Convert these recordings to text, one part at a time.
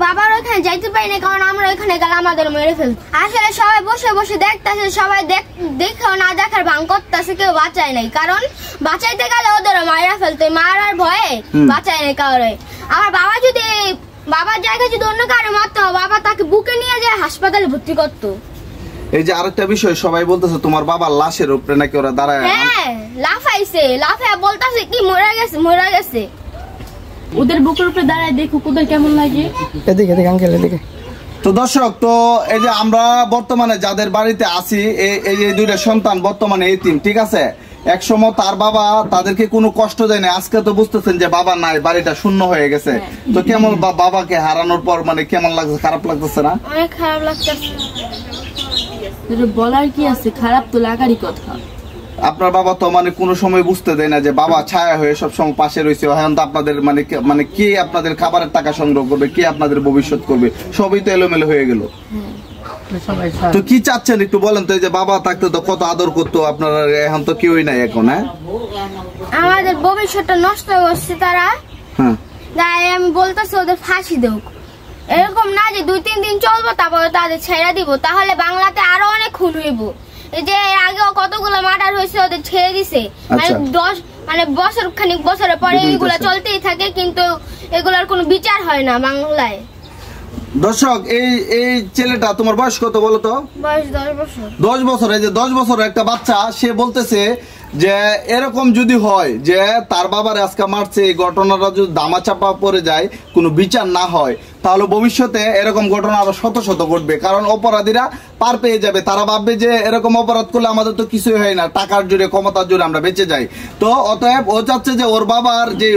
বাবার ওখানে যাইতে পারি না, কারণ আমরা ওখানে গেলে আমাদের মেরে ফেলতো। আসলে সবাই বসে বসে দেখতেছে, সবাই দেখেও না দেখার ভান করতেছে, কেউ বাঁচায় নাই, কারণ বাঁচাইতে গেলে ওদের মারা ফেলতো, মারার ভয়ে বাঁচায় নাই কারো। আমার বাবা যদি বাবার জায়গায় যদি অন্য কারো মারতো, বাবা তাকে বুকে নিয়ে যায় হাসপাতালে ভর্তি করতো। এই যে আরেকটা বিষয়, সবাই বলতেছে তোমার বাবার লাশের উপরে নাকি ওরা দাঁড়ায়। হ্যাঁ, লাফাইছে, লাফায় বলতেছে কি মরে গেছে, মরে গেছে। ওদের বুকের উপরে দাঁড়ায় দেখো ওদের কেমন লাগে। এদিকে এদিকে আঙ্কেল এদিকে। তো দর্শক, তো এই যে আমরা বর্তমানে যাদের বাড়িতে আছি, এই যে দুইটা সন্তান বর্তমানে এতিম, ঠিক আছে। একসময় তার বাবা তাদেরকে কোনো কষ্ট দেয় না, আজকে তো বুঝতেছেন যে বাবা নাই, বাড়িটা শূন্য হয়ে গেছে। তো কেমন বাবাকে হারানোর পর মানে কেমন লাগছে, খারাপ লাগতেছে না? অনেক খারাপ লাগতেছে। বলার কি আছে, খারাপ তো লাগারই কথা। আপনার বাবা তো মানে কোনো সময় বুঝতে দেয় না যে বাবা ছায়া হয়ে সবসময় পাশে রয়েছে। এখন তো আপনাদের মানে কে আপনাদের খাবারের টাকা সংগ্রহ করবে, কে আপনাদের ভবিষ্যৎ করবে, সবই তো এলোমেলো হয়ে গেল। তো কি চাচ্ছেন একটু বলেন তো। এই যে বাবা থাকতে তো কত আদর করতো আপনারা, এখন তো কেউই নাই এখন। হ্যাঁ, আমাদের ভবিষ্যৎটা নষ্ট করছে তারা। তাই আমি বলতেছি ওদের ফাঁসি দেব। এরকম না যে 2-3 দিন চলবো তারপরে তাদের ছেড়ে দিব, তাহলে বাংলাতে আরো অনেক খুন হইব। এই যে এর আগেও কতগুলো মার্ডার হয়েছে, ওদের ছেড়ে দিছে। মানে বছরের পরে এগুলো চলতেই থাকে, কিন্তু এগুলোর কোনো বিচার হয় না বাংলায়। দর্শক, এই ছেলেটা তোমার বয়স কত বলো তো? বয়স 10 বছর। 10 বছর। এই যে 10 বছরের একটা বাচ্চা, সে বলতেছে যে এরকম যদি হয় যে তার বাবার আজকে মারছে, এই ঘটনাটা যদি দামাচাপা পড়ে যায়, কোনো বিচার না হয়, তাহলে ভবিষ্যতে এরকম ঘটনা আরো শত শত ঘটবে। কারণ অপরাধীরা পার পেয়ে যাবে, তারা ভাববে যে এরকম অপরাধ করলে আমাদের তো কিছুই হয় না, টাকার জোরে ক্ষমতার জোরে আমরা বেঁচে যাই। তো অতএব ও চাচ্ছে যে ওর বাবার যে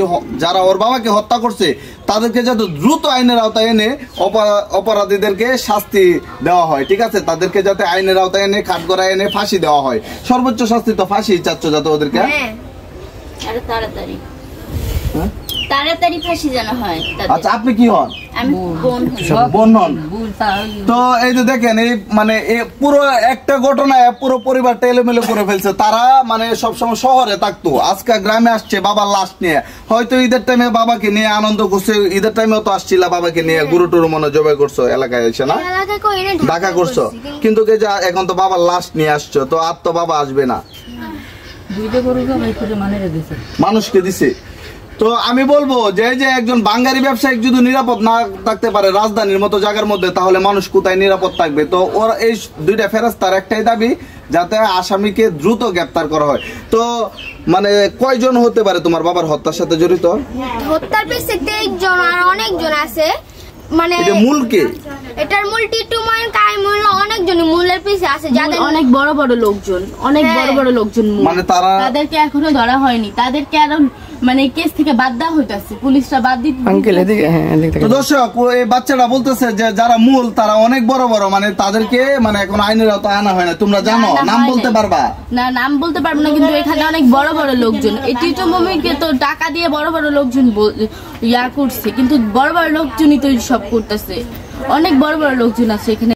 যারা ওর বাবাকে হত্যা করছে তাদেরকে যাতে দ্রুত আইনের আওতায় এনে অপরাধীদেরকে শাস্তি দেওয়া হয়, ঠিক আছে। তাদেরকে যাতে আইনের আওতায় এনে কাঠগড়ায় এনে ফাঁসি দেওয়া হয়। সর্বোচ্চ শাস্তি তো ফাঁসি চাচ্ছ যাতে ওদেরকে। তাড়াতাড়ি ফাঁসি জানা হয়। আচ্ছা, আপনি কি হন? বোন হন। তো এই যে দেখেন, এই মানে পুরো একটা ঘটনায় পুরো পরিবারটা এলোমেলো করে ফেলছে। তারা মানে সবসময় শহরে থাকতো, আজকে গ্রামে আসছে বাবার লাশ নিয়ে। হয়তো ঈদের টাইমে বাবাকে নিয়ে আনন্দ করছে, ঈদের টাইমেও তো আসছিল বাবাকে নিয়ে, গুরু টুরু মনে জবাই করছো এলাকায় এসে, না ঢাকা করছো, কিন্তু এখন তো বাবার লাশ নিয়ে আসছো, তো আর তো বাবা আসবে না, মানুষকে দিছে। তো আমি বলবো যে একজন বাঙালি ব্যবসায়িক যদি নিরাপদ না থাকতে পারে রাজধানীর মতো জায়গার মধ্যে, তাহলে মানুষ কোথায় নিরাপদ থাকবে? তো ওর এই দুইটা ফেরেশতার একটাই দাবি, যাতে আসামিকে দ্রুত গ্রেফতার করা হয়। তো মানে কয়জন হতে পারে তোমার বাবার হত্যার সাথে জড়িত? হত্যার পিছনে 23 জন আর অনেক জন আছে। মানে এটা মূল কে? এটার মূল টিটু ময়ন কাইমুল, অনেকজন মূলের পিছে আছে, যাদের অনেক বড় বড় লোকজন, অনেক বড় বড় লোকজন, মানে তাদেরকে এখনো ধরা হয়নি, তাদেরকে আরো মানে কেস থেকে বাদ দেওয়া হইতাছে, পুলিশরা বাদ দিতে। আঙ্কেল এদিকে। হ্যাঁ, এদিকে। তো দর্শক, এই বাচ্চাটা বলতেছে যে যারা মূল তারা অনেক বড় বড়, মানে তাদেরকে মানে এখন আইনের আওতায় আনা হয় না। তোমরা জানো, নাম বলতে পারবা? না, নাম বলতে পারবো না, কিন্তু এখানে অনেক বড় বড় লোকজন। এই টিটু মমিকে তো টাকা দিয়ে বড় বড় লোকজন করছে, কিন্তু বড় বড় লোকজনই তো সব করতেছে, অনেক বড় বড় লোকজন আছে এখানে।